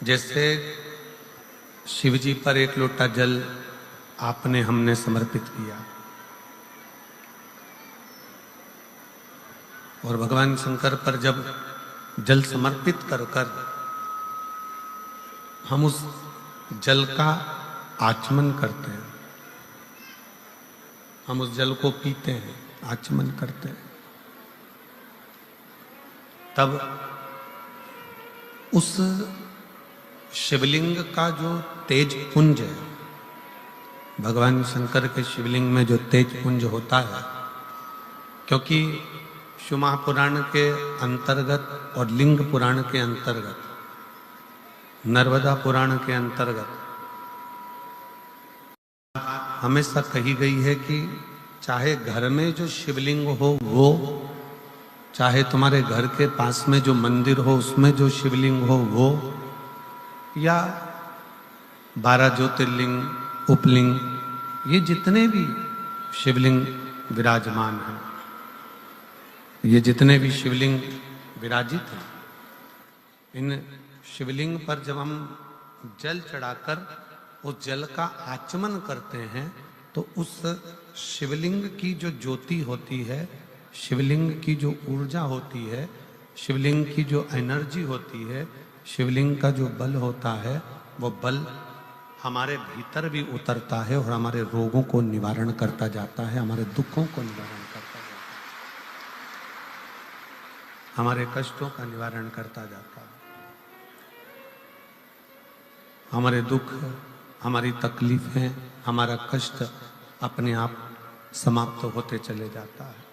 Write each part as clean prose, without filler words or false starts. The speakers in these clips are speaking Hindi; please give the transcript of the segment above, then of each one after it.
जैसे शिव जी पर एक लोटा जल आपने हमने समर्पित किया और भगवान शंकर पर जब जल समर्पित कर कर हम उस जल का आचमन करते हैं, हम उस जल को पीते हैं, आचमन करते हैं, तब उस शिवलिंग का जो तेज पुंज है, भगवान शंकर के शिवलिंग में जो तेज पुंज होता है, क्योंकि शिव महापुराण के अंतर्गत और लिंग पुराण के अंतर्गत, नर्मदा पुराण के अंतर्गत हमेशा कही गई है कि चाहे घर में जो शिवलिंग हो वो, चाहे तुम्हारे घर के पास में जो मंदिर हो उसमें जो शिवलिंग हो वो, या 12 ज्योतिर्लिंग, उपलिंग, ये जितने भी शिवलिंग विराजमान हैं, ये जितने भी शिवलिंग विराजित हैं, इन शिवलिंग पर जब हम जल चढ़ाकर उस जल का आचमन करते हैं तो उस शिवलिंग की जो ज्योति होती है, शिवलिंग की जो ऊर्जा होती है, शिवलिंग की जो एनर्जी होती है, शिवलिंग का जो बल होता है, वो बल हमारे भीतर भी उतरता है और हमारे रोगों को निवारण करता जाता है, हमारे दुखों को निवारण करता जाता है, हमारे कष्टों का निवारण करता जाता है, हमारे दुख, हमारी तकलीफें, हमारा कष्ट अपने आप समाप्त होते चले जाता है।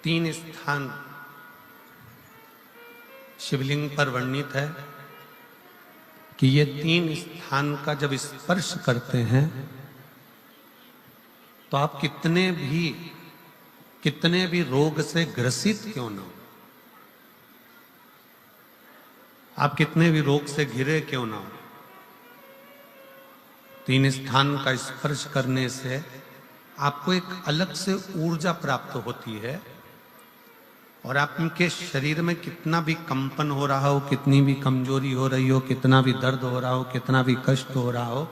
3 स्थान शिवलिंग पर वर्णित है कि ये 3 स्थान का जब स्पर्श करते हैं तो आप कितने भी रोग से ग्रसित क्यों ना हो, आप कितने भी रोग से घिरे क्यों ना हो, 3 स्थान का स्पर्श करने से आपको एक अलग से ऊर्जा प्राप्त होती है और आपके शरीर में कितना भी कंपन हो रहा हो, कितनी भी कमजोरी हो रही हो, कितना भी दर्द हो रहा हो, कितना भी कष्ट हो रहा हो,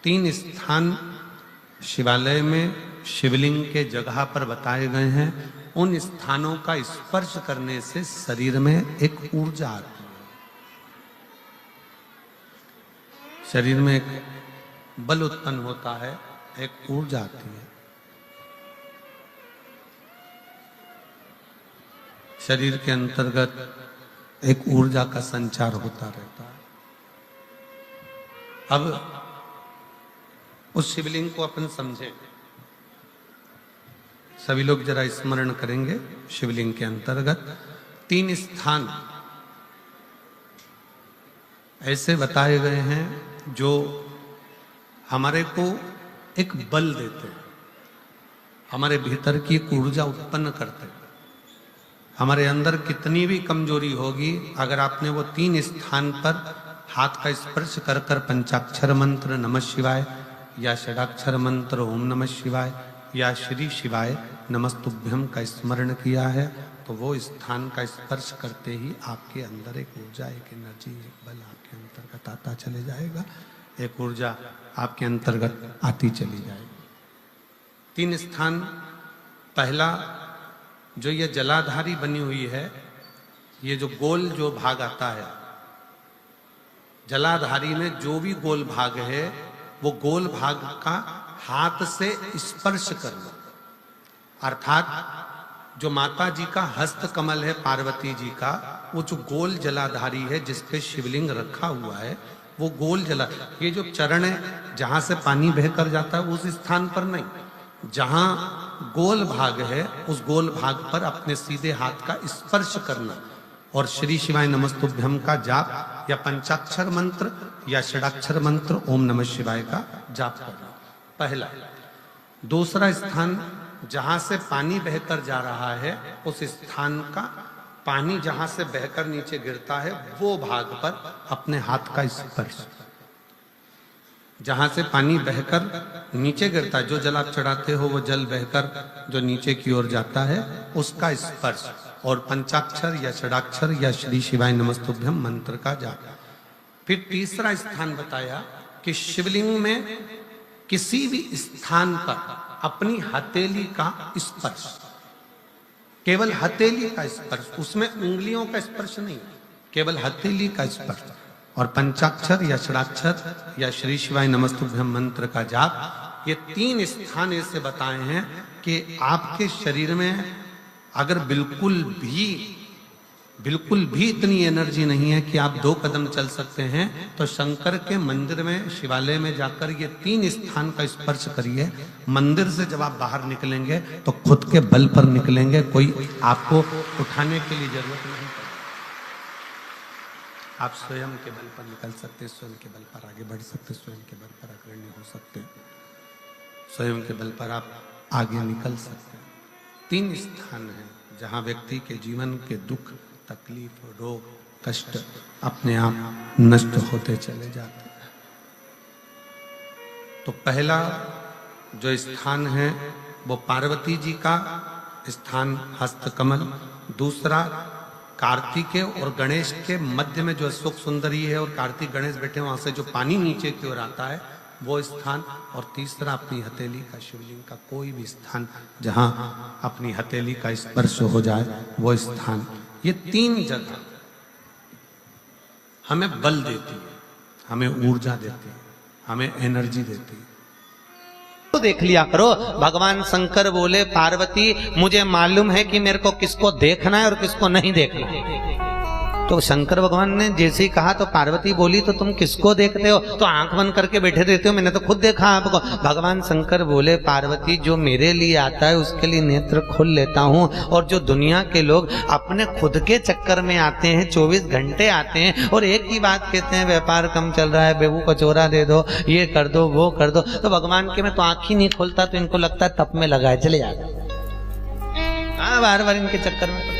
3 स्थान शिवालय में शिवलिंग के जगह पर बताए गए हैं, उन स्थानों का स्पर्श करने से शरीर में एक ऊर्जा आती है, शरीर में एक बल उत्पन्न होता है, एक ऊर्जा आती है, शरीर के अंतर्गत एक ऊर्जा का संचार होता रहता है। अब उस शिवलिंग को अपन समझें, सभी लोग जरा स्मरण करेंगे। शिवलिंग के अंतर्गत 3 स्थान ऐसे बताए गए हैं जो हमारे को एक बल देते हैं, हमारे भीतर की ऊर्जा उत्पन्न करते हैं। हमारे अंदर कितनी भी कमजोरी होगी, अगर आपने वो 3 स्थान पर हाथ का स्पर्श कर कर पंचाक्षर मंत्र नमः शिवाय या षडाक्षर मंत्र ओम नमः शिवाय या श्री शिवाय नमस्तुभ्यम का स्मरण किया है तो वो स्थान का स्पर्श करते ही आपके अंदर एक ऊर्जा, एक एनर्जी, एक बल आपके अंतर्गत आता चले जाएगा, एक ऊर्जा आपके अंतर्गत आती चली जाएगी। 3 स्थान, पहला जो ये जलाधारी बनी हुई है, ये जो गोल जो भाग आता है, जलाधारी में जो भी गोल भाग है वो गोल भाग का हाथ से स्पर्श करना, अर्थात जो माता जी का हस्त कमल है पार्वती जी का, वो जो गोल जलाधारी है जिस पे शिवलिंग रखा हुआ है, वो गोल जला, ये जो चरण है जहां से पानी बहकर जाता है उस स्थान पर नहीं, जहां गोल भाग है उस गोल भाग पर अपने सीधे हाथ का स्पर्श करना और श्री शिवाय नमस्तुभ्यम का जाप या पंचाक्षर मंत्र या षडाक्षर मंत्र ओम नमः शिवाय का जाप करना, पहला। दूसरा स्थान, जहां से पानी बहकर जा रहा है उस स्थान का पानी जहां से बहकर नीचे गिरता है वो भाग पर अपने हाथ का स्पर्श, जहां से पानी बहकर नीचे गिरता है, जो जल आप चढ़ाते हो वो जल बहकर जो नीचे की ओर जाता है उसका स्पर्श, और पंचाक्षर या षडाक्षर या श्री शिवाय नमस्तुभ्यम मंत्र का जाप। फिर तीसरा स्थान बताया कि शिवलिंग में किसी भी स्थान पर अपनी हथेली का स्पर्श, केवल हथेली का स्पर्श, उसमें उंगलियों का स्पर्श नहीं, केवल हथेली का स्पर्श, और पंचाक्षर या षडाक्षर या श्री शिवाय नमस्तुभ्यम मंत्र का जाप। ये 3 स्थान ऐसे बताए हैं कि आपके शरीर में अगर बिल्कुल भी इतनी एनर्जी नहीं है कि आप 2 कदम चल सकते हैं, तो शंकर के मंदिर में, शिवालय में जाकर ये 3 स्थान का स्पर्श करिए। मंदिर से जब आप बाहर निकलेंगे तो खुद के बल पर निकलेंगे, कोई आपको उठाने के लिए जरूरत नहीं पड़ेगी। आप स्वयं के बल पर निकल सकते, स्वयं के बल पर आगे बढ़ सकते, स्वयं के बल पर अग्रणी हो सकते, स्वयं के बल पर आप आगे निकल सकते हैं। 3 स्थान हैं जहां व्यक्ति के जीवन के दुख, तकलीफ, रोग, कष्ट अपने आप नष्ट होते चले जाते हैं। तो पहला जो स्थान है वो पार्वती जी का स्थान हस्तकमल, दूसरा कार्तिकेय और गणेश के मध्य में जो अशोक सुंदरी है और कार्तिक गणेश बैठे वहां से जो पानी नीचे की ओर आता है वो स्थान, और तीसरा अपनी हथेली का, शिवलिंग का कोई भी स्थान जहां अपनी हथेली का स्पर्श हो जाए वो स्थान। ये 3 जगह हमें बल देती है, हमें ऊर्जा देती है, हमें एनर्जी देती है। तो देख लिया करो, भगवान शंकर बोले पार्वती मुझे मालूम है कि मेरे को किसको देखना है और किसको नहीं देखना है। तो शंकर भगवान ने जैसे ही कहा तो पार्वती बोली तो तुम किसको देखते हो? तो आंख बंद करके बैठे रहते हो, मैंने तो खुद देखा आपको। भगवान शंकर बोले पार्वती जो मेरे लिए आता है उसके लिए नेत्र खोल लेता हूँ, और जो दुनिया के लोग अपने खुद के चक्कर में आते हैं, 24 घंटे आते हैं और एक ही बात कहते हैं व्यापार कम चल रहा है, बेबू को चोरा दे दो, ये कर दो, वो कर दो, तो भगवान के मैं तो आंख ही नहीं खोलता, तो इनको लगता है तप में लगाए चले जाते। हाँ, बार बार इनके चक्कर में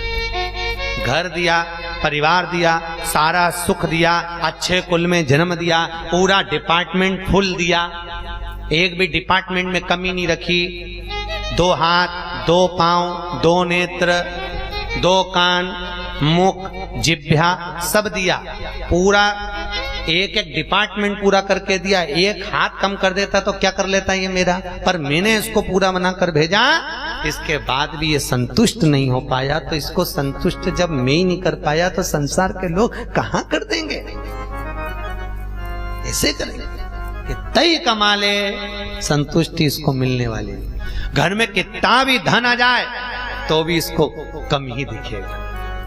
घर दिया, परिवार दिया, सारा सुख दिया, अच्छे कुल में जन्म दिया, पूरा डिपार्टमेंट फुल दिया, एक भी डिपार्टमेंट में कमी नहीं रखी, 2 हाथ, 2 पांव, 2 नेत्र, 2 कान, मुख, जिह्वा सब दिया, पूरा एक डिपार्टमेंट पूरा करके दिया। एक हाथ कम कर देता तो क्या कर लेता ये मेरा, पर मैंने इसको पूरा बनाकर भेजा। इसके बाद भी ये संतुष्ट नहीं हो पाया, तो इसको संतुष्ट जब मैं ही नहीं कर पाया तो संसार के लोग कहां कर देंगे? ऐसे करेंगे कि तय कमा ले, संतुष्टि इसको मिलने वाली। घर में कितना भी धन आ जाए तो भी इसको कम ही दिखेगा,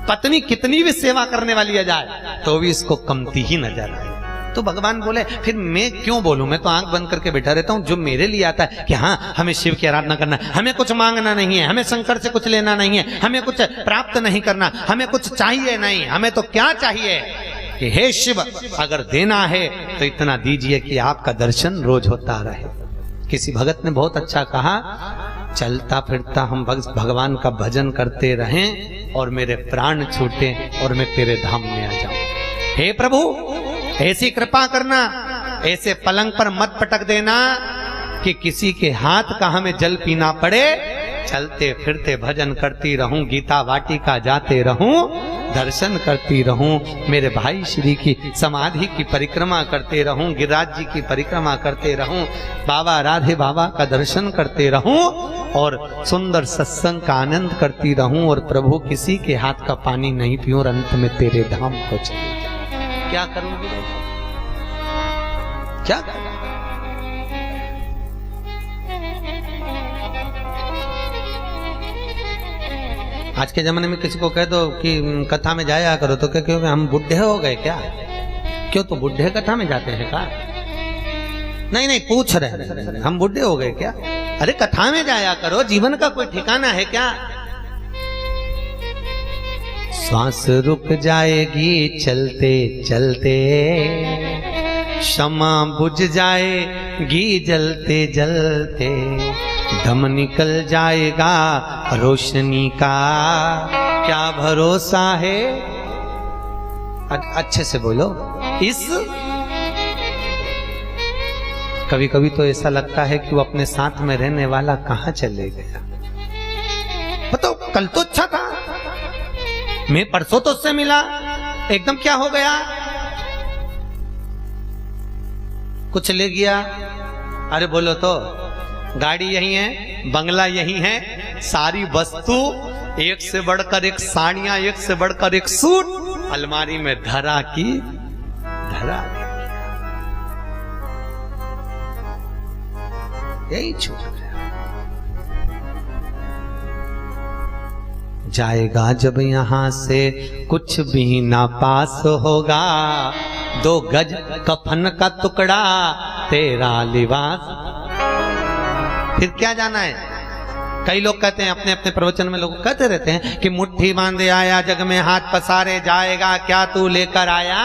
पत्नी कितनी भी सेवा करने वाली आ जाए तो भी इसको कमती ही नजर आए। तो भगवान बोले फिर मैं क्यों बोलूं, मैं तो आंख बंद करके बैठा रहता हूं। जो मेरे लिए आता है कि हाँ हमें शिव की आराधना करना, हमें कुछ मांगना नहीं है, हमें शंकर से कुछ लेना नहीं है, हमें कुछ प्राप्त नहीं करना, हमें कुछ चाहिए नहीं, हमें तो क्या चाहिए कि हे शिव अगर देना है तो इतना दीजिए कि आपका दर्शन रोज होता रहे। किसी भगत ने बहुत अच्छा कहा, चलता फिरता हम भगवान का भजन करते रहें और मेरे प्राण छूटे और मैं तेरे धाम में आ जाऊं। हे प्रभु ऐसी कृपा करना, ऐसे पलंग पर मत पटक देना कि किसी के हाथ का हमें जल पीना पड़े। चलते फिरते भजन करती रहूं, गीता वाटिका जाते रहूं, दर्शन करती रहूं, मेरे भाई श्री की समाधि की परिक्रमा करते रहूं, गिरिराज जी की परिक्रमा करते रहूं, बाबा राधे बाबा का दर्शन करते रहूं और सुंदर सत्संग का आनंद करती रहूं, और प्रभु किसी के हाथ का पानी नहीं पीऊं और अंत में तेरे धाम को चले जाऊं। क्या करूंगी, क्या करूं? आज के जमाने में किसी को कह दो कि कथा में जाया करो तो क्या, क्योंकि हम बुढ़े हो गए क्या? क्यों, तो बुढ़े कथा में जाते हैं क्या? नहीं नहीं, पूछ रहे हम बुढ़े हो गए क्या? अरे कथा में जाया करो, जीवन का कोई ठिकाना है क्या? श्वास रुक जाएगी चलते चलते, क्षमा बुझ जाएगी जलते जलते, दम निकल जाएगा रोशनी का क्या भरोसा है। अच्छे से बोलो। इस कभी कभी तो ऐसा लगता है कि वो अपने साथ में रहने वाला कहां चले गया। बताओ, कल तो अच्छा था, मैं परसों तो उससे मिला, एकदम क्या हो गया? कुछ ले गया? अरे बोलो तो, गाड़ी यही है, बंगला यही है, सारी वस्तु एक से बढ़कर एक, साड़ियां एक से बढ़कर एक, सूट अलमारी में धरा की धरा। यही छूट गया। जाएगा जब यहां से कुछ भी ना पास होगा, 2 गज कफन का टुकड़ा तेरा लिबास। फिर क्या जाना है? कई लोग कहते हैं, अपने अपने प्रवचन में लोग कहते रहते हैं कि मुट्ठी बांधे आया जग में हाथ पसारे जाएगा, क्या तू लेकर आया,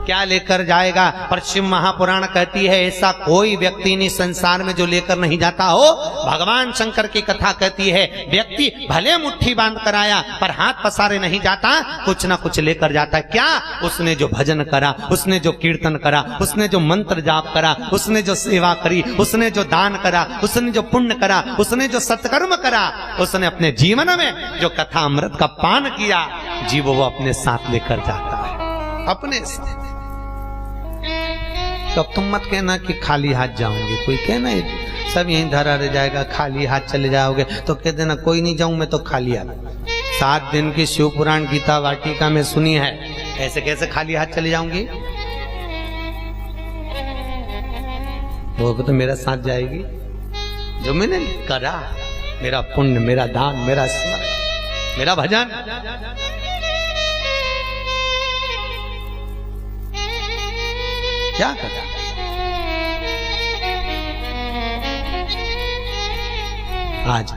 क्या लेकर जाएगा? पर शिव महापुराण कहती है ऐसा कोई व्यक्ति नहीं संसार में जो लेकर नहीं जाता हो। भगवान शंकर की कथा कहती है व्यक्ति भले मुट्ठी बांध कर आया पर हाथ पसारे नहीं जाता, कुछ ना कुछ लेकर जाता। क्या? उसने जो भजन करा, उसने जो कीर्तन करा, उसने जो मंत्र जाप करा, उसने जो सेवा करी, उसने जो दान करा, उसने जो पुण्य करा, उसने जो सत्कर्म करा, उसने अपने जीवन में जो कथा अमृत का पान किया, जीव वो अपने साथ लेकर जाता है, अपने साथ। तो अब तुम मत कहना कि खाली हाथ जाओगे। कोई कहना सब यहीं धरा रह जाएगा, खाली हाथ चले जाओगे, तो कह देना कोई नहीं जाऊं मैं तो खाली हाथ। 7 दिन की शिव पुराण गीता वाटिका में सुनी है, ऐसे कैसे खाली हाथ चली जाऊंगी? वो तो मेरा साथ जाएगी, जो मैंने करा, मेरा पुण्य, मेरा दान, मेरा स्मरण, मेरा भजन। क्या करा? आज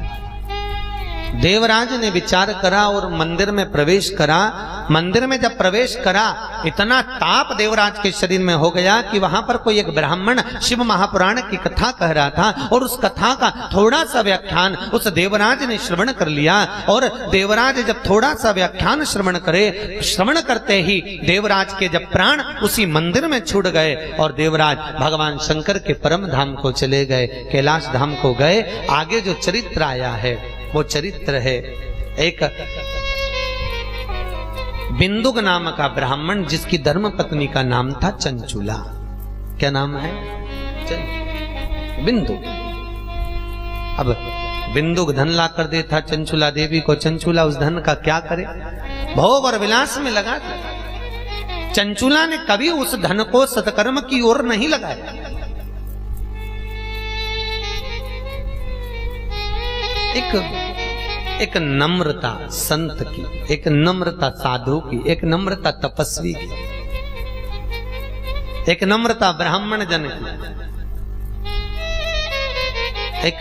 देवराज ने विचार करा और मंदिर में प्रवेश करा। मंदिर में जब प्रवेश करा, इतना ताप देवराज के शरीर में हो गया कि वहां पर कोई एक ब्राह्मण शिव महापुराण की कथा कह रहा था और उस कथा का थोड़ा सा व्याख्यान उस देवराज ने श्रवण कर लिया। और देवराज जब थोड़ा सा व्याख्यान श्रवण करते ही देवराज के जब प्राण उसी मंदिर में छूट गए और देवराज भगवान शंकर के परम धाम को चले गए, कैलाश धाम को गए। आगे जो चरित्र आया है वो चरित्र है एक बिंदुक नाम का ब्राह्मण जिसकी धर्म पत्नी का नाम था चंचुला। क्या नाम है? बिंदुक। अब बिंदुक धन ला कर देता चंचुला देवी को। चंचुला उस धन का क्या करे, भोग और विलास में लगा दिया। चंचुला ने कभी उस धन को सत्कर्म की ओर नहीं लगाया। एक नम्रता संत की, एक नम्रता साधु की, एक नम्रता तपस्वी की, एक नम्रता ब्राह्मण जन की, एक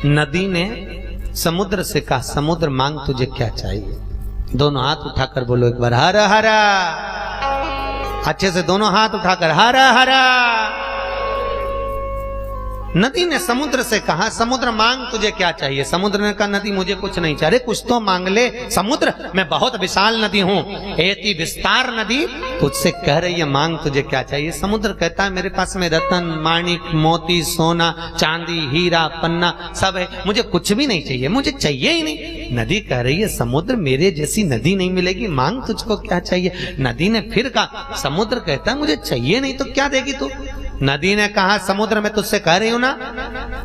नदी ने समुद्र से कहा, समुद्र मांग तुझे क्या चाहिए? दोनों हाथ उठाकर बोलो एक बार, हर हर। अच्छे से दोनों हाथ उठाकर हर हर। नदी ने समुद्र से कहा, समुद्र मांग तुझे क्या चाहिए? समुद्र ने कहा, नदी मुझे कुछ नहीं चाहिए। कुछ तो मांग ले समुद्र, मैं बहुत विशाल नदी हूँ, एती विस्तार नदी तुझसे कह रही है मांग तुझे क्या चाहिए? समुद्र कहता है मेरे पास में रतन, माणिक, मोती, सोना, चांदी, हीरा, पन्ना सब है, मुझे कुछ भी नहीं चाहिए, मुझे चाहिए ही नहीं। नदी कह रही है समुद्र मेरे जैसी नदी नहीं मिलेगी, मांग तुझको क्या चाहिए? नदी ने फिर कहा, समुद्र कहता है मुझे चाहिए नहीं तो क्या देगी तू? नदी ने कहा, समुद्र मैं तुझसे कह रही हूं ना,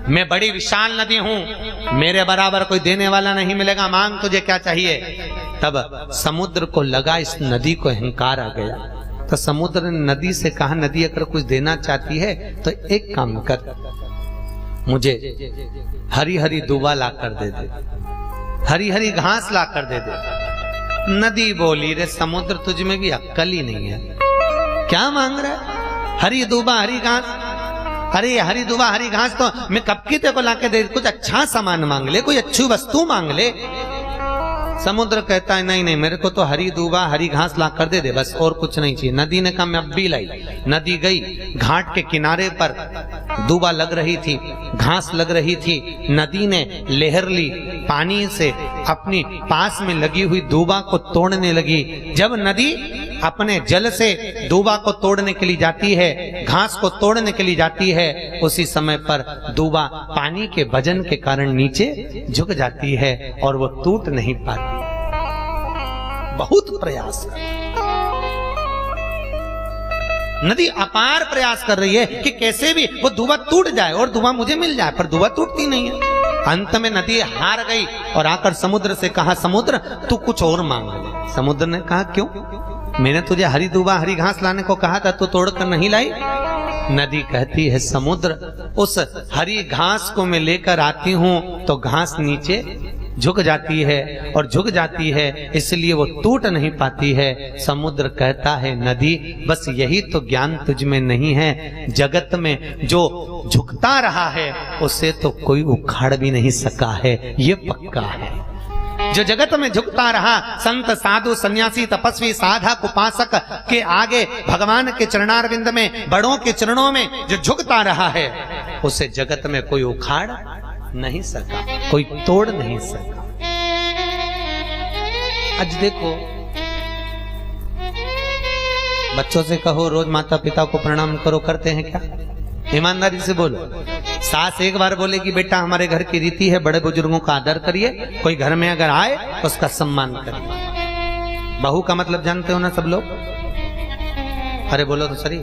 मैं बड़ी विशाल नदी हूं, मेरे बराबर कोई देने वाला नहीं मिलेगा, मांग तुझे क्या चाहिए? तब समुद्र को लगा इस नदी को अहंकार आ गया, तो समुद्र ने नदी से कहा, नदी अगर कुछ देना चाहती है तो एक काम कर, मुझे हरी हरी दूबा ला कर दे दे, हरी हरी घास ला कर दे दे। नदी बोली, रे समुद्र तुझ में भी अक्ल ही नहीं है, क्या मांग रहा है? हरी दूबा हरी घास? अरे हरी दूबा हरी घास तो मैं कब की तेरे को लाके दे, कुछ अच्छा सामान मांग ले, कोई अच्छी वस्तु मांग ले। समुद्र कहता है नहीं नहीं, मेरे को तो हरी दूबा हरी घास ला कर दे दे, बस और कुछ नहीं चाहिए। नदी ने कहा मैं अब भी लाई। नदी गई, घाट के किनारे पर दूबा लग रही थी, घास लग रही थी। नदी ने लहर ली, पानी से अपनी पास में लगी हुई दूबा को तोड़ने लगी। जब नदी अपने जल से दूबा को तोड़ने के लिए जाती है, घास को तोड़ने के लिए जाती है, उसी समय पर दूबा पानी के वजन के कारण नीचे झुक जाती है और वो टूट नहीं पाती। बहुत प्रयास कर नदी अपार प्रयास कर रही है कि कैसे भी वो दूबा टूट जाए और दूबा मुझे मिल जाए, पर दूबा टूटती नहीं है। अंत में नदी हार गई और आकर समुद्र से कहा, समुद्र तू कुछ और मांग ले। समुद्र ने कहा, क्यों? मैंने तुझे हरी दूबा हरी घास लाने को कहा था, तो तोड़कर नहीं लाई। नदी कहती है, समुद्र उस हरी घास को मैं लेकर आती हूं तो घास नीचे झुक जाती है और झुक जाती है, इसलिए वो टूट नहीं पाती है। समुद्र कहता है, नदी बस यही तो ज्ञान तुझ में नहीं है, जगत में जो झुकता रहा है उसे तो कोई उखाड़ भी नहीं सका है, ये पक्का है। जो जगत में झुकता रहा, संत साधु सन्यासी तपस्वी साधक उपासक के आगे, भगवान के चरणारविंद में, बड़ों के चरणों में जो झुकता रहा है, उसे जगत में कोई उखाड़ नहीं सका, कोई तोड़ नहीं सका। आज देखो, बच्चों से कहो रोज माता पिता को प्रणाम करो, करते हैं क्या? ईमानदारी से बोलो। सास एक बार बोलेगी, बेटा हमारे घर की रीति है, बड़े बुजुर्गों का आदर करिए, कोई घर में अगर आए तो उसका सम्मान करिए। बहू का मतलब जानते हो ना सब लोग? अरे बोलो तो सही,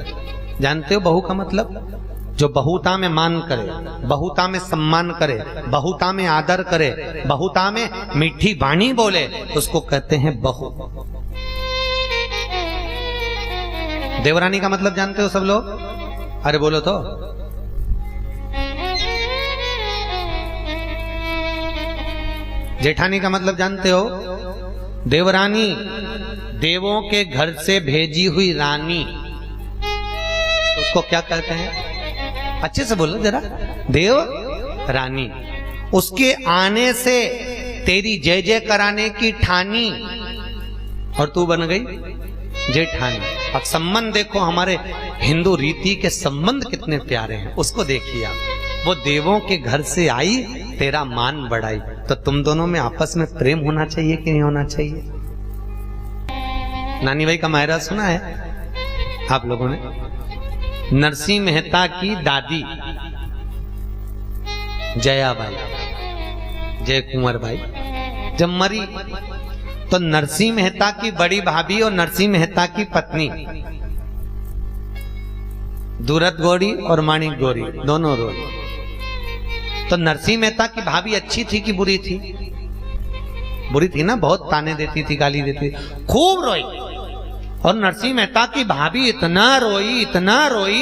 जानते हो बहू का मतलब? जो बहुता में मान करे, बहुता में सम्मान करे, बहुता में आदर करे, बहुता में मीठी वाणी बोले, उसको कहते हैं बहू। देवरानी का मतलब जानते हो सब लोग? अरे बोलो तो। जेठानी का मतलब जानते हो? देवरानी, देवों के घर से भेजी हुई रानी, उसको क्या कहते हैं? अच्छे से बोलो जरा। देव रानी, उसके आने से तेरी जय जय कराने की ठानी और तू बन गई जेठानी। अब संबंध देखो, हमारे हिंदू रीति के संबंध कितने प्यारे हैं, उसको देखिए आप। वो देवों के घर से आई, तेरा मान बढ़ाई, तो तुम दोनों में आपस में प्रेम होना चाहिए कि नहीं होना चाहिए? नानी भाई का मायरा सुना है आप लोगों ने? नरसिंह मेहता की दादी जयाबाई, जय कुंवर बाई, जब मरी तो नरसिंह मेहता की बड़ी भाभी और नरसिंह मेहता की पत्नी दूरत गौरी और माणिक गौरी दोनों रोई। तो नरसिंह मेहता की भाभी अच्छी थी कि बुरी थी? बुरी थी ना, बहुत ताने देती थी, गाली देती थी, खूब रोई। और नरसिंह मेहता की भाभी इतना रोई, इतना रोई,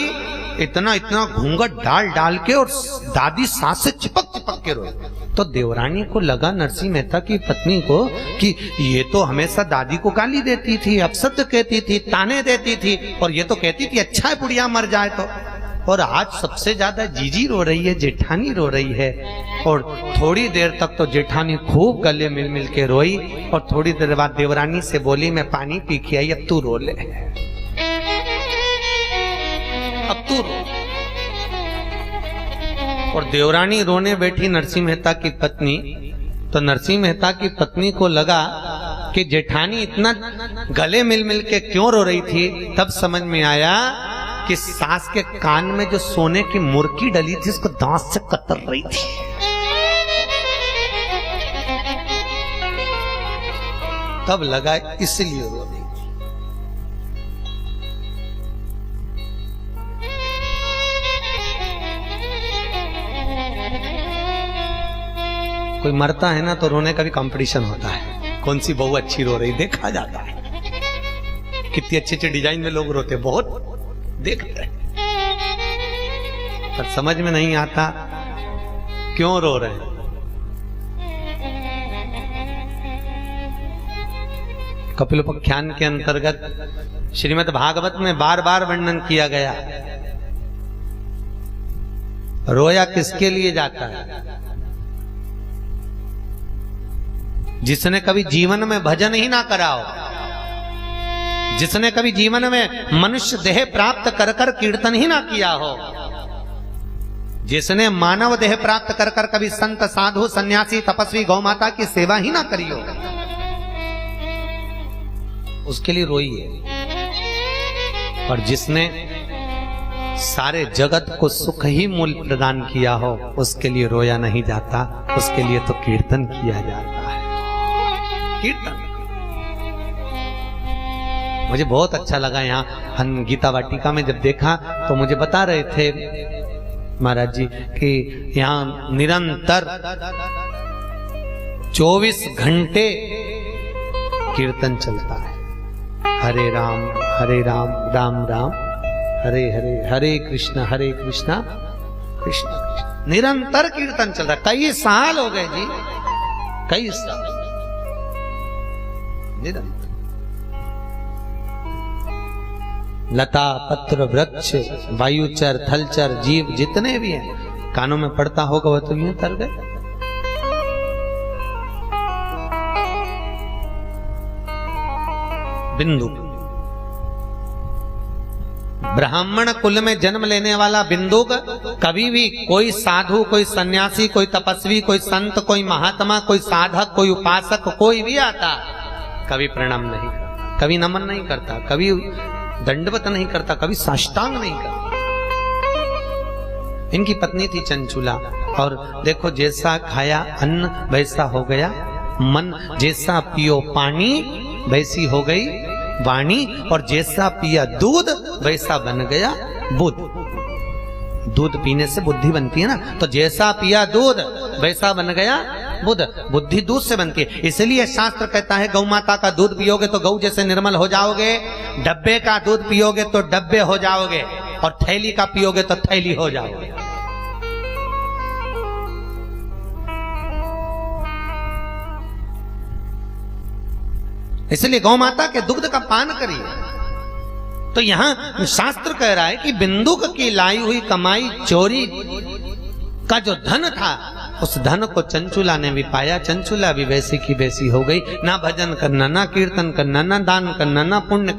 इतना इतना घूंघट डाल डाल के, और दादी सांस से चिपक चिपक के रोई। तो देवरानी को लगा, नरसिंह मेहता की पत्नी को, कि ये तो हमेशा दादी को गाली देती थी, अपशब्द कहती थी, ताने देती थी, और ये तो कहती थी अच्छा है बुढ़िया मर जाए तो। और आज सबसे ज्यादा जीजी रो रही है, जेठानी रो रही है। और थोड़ी देर तक तो जेठानी खूब गले मिल मिल के रोई, और थोड़ी देर बाद देवरानी से बोली, मैं पानी पी के आई, अब तू रो ले, अब तू रो। और देवरानी रोने बैठी नरसिंह मेहता की पत्नी, तो नरसिंह मेहता की पत्नी को लगा कि जेठानी इतना गले मिल मिल के क्यों रो रही थी। तब समझ में आया कि सास के कान में जो सोने की मुर्की डली थी, उसको दांत से कतर रही थी। तब लगा इसलिए रो रही। कोई मरता है ना तो रोने का भी कंपटीशन होता है, कौन सी बहू अच्छी रो रही, देखा जाता है। कितनी अच्छे अच्छे डिजाइन में लोग रोते, बहुत देखते हैं, पर समझ में नहीं आता क्यों रो रहे हैं। कपिलोपाख्यान के अंतर्गत श्रीमद् भागवत में बार बार वर्णन किया गया, रोया किसके लिए जाता है? जिसने कभी जीवन में भजन ही ना करा हो, जिसने कभी जीवन में मनुष्य देह प्राप्त कर कर कीर्तन ही ना किया हो, जिसने मानव देह प्राप्त कर कर कभी संत साधु सन्यासी तपस्वी गौ माता की सेवा ही ना करी हो, उसके लिए रोइए। और जिसने सारे जगत को सुख ही मूल प्रदान किया हो, उसके लिए रोया नहीं जाता, उसके लिए तो कीर्तन किया जाता है। कीर्तन मुझे बहुत अच्छा लगा। यहाँ हम गीता वाटिका में जब देखा तो मुझे बता रहे थे महाराज जी कि यहाँ निरंतर 24 घंटे कीर्तन चलता है। हरे राम राम राम हरे हरे, हरे कृष्णा कृष्णा कृष्णा। निरंतर कीर्तन चल रहा है। कई साल हो गए जी, कई साल निरंतर। लता पत्र वृक्ष वायुचर थलचर जीव जितने भी हैं, कानों में पड़ता होगा वह तो यूं तर गए। बिंदु, ब्राह्मण कुल में जन्म लेने वाला बिंदुक कभी भी कोई साधु, कोई सन्यासी, कोई तपस्वी, कोई संत, कोई महात्मा, कोई साधक, कोई उपासक, कोई भी आता, कभी प्रणाम नहीं करता, कभी नमन नहीं करता, कभी दंडवत नहीं करता, कभी साष्टांग नहीं करता। इनकी पत्नी थी चंचुला, और देखो जैसा खाया अन्न वैसा हो गया मन, जैसा पियो पानी वैसी हो गई वाणी, और जैसा पिया दूध वैसा बन गया बुद्ध। दूध पीने से बुद्धि बनती है ना, तो जैसा पिया दूध वैसा बन गया बुद्ध। बुद्धि दूध से बनती है, इसलिए शास्त्र कहता है गौ माता का दूध पियोगे तो गौ जैसे निर्मल हो जाओगे, डब्बे का दूध पियोगे तो डब्बे हो जाओगे, और थैली का पियोगे तो थैली हो जाओगे। इसलिए गौ माता के दुग्ध का पान करिए। तो यहां शास्त्र कह रहा है कि बिंदुक की लाई हुई कमाई चोरी का जो धन था, उस धन को चंचुला ने भी पाया। चंचुला भी वैसी की वैसी हो गई। ना भजन करना, ना कीर्तन करना, ना दान करना, ना पुण्य करना।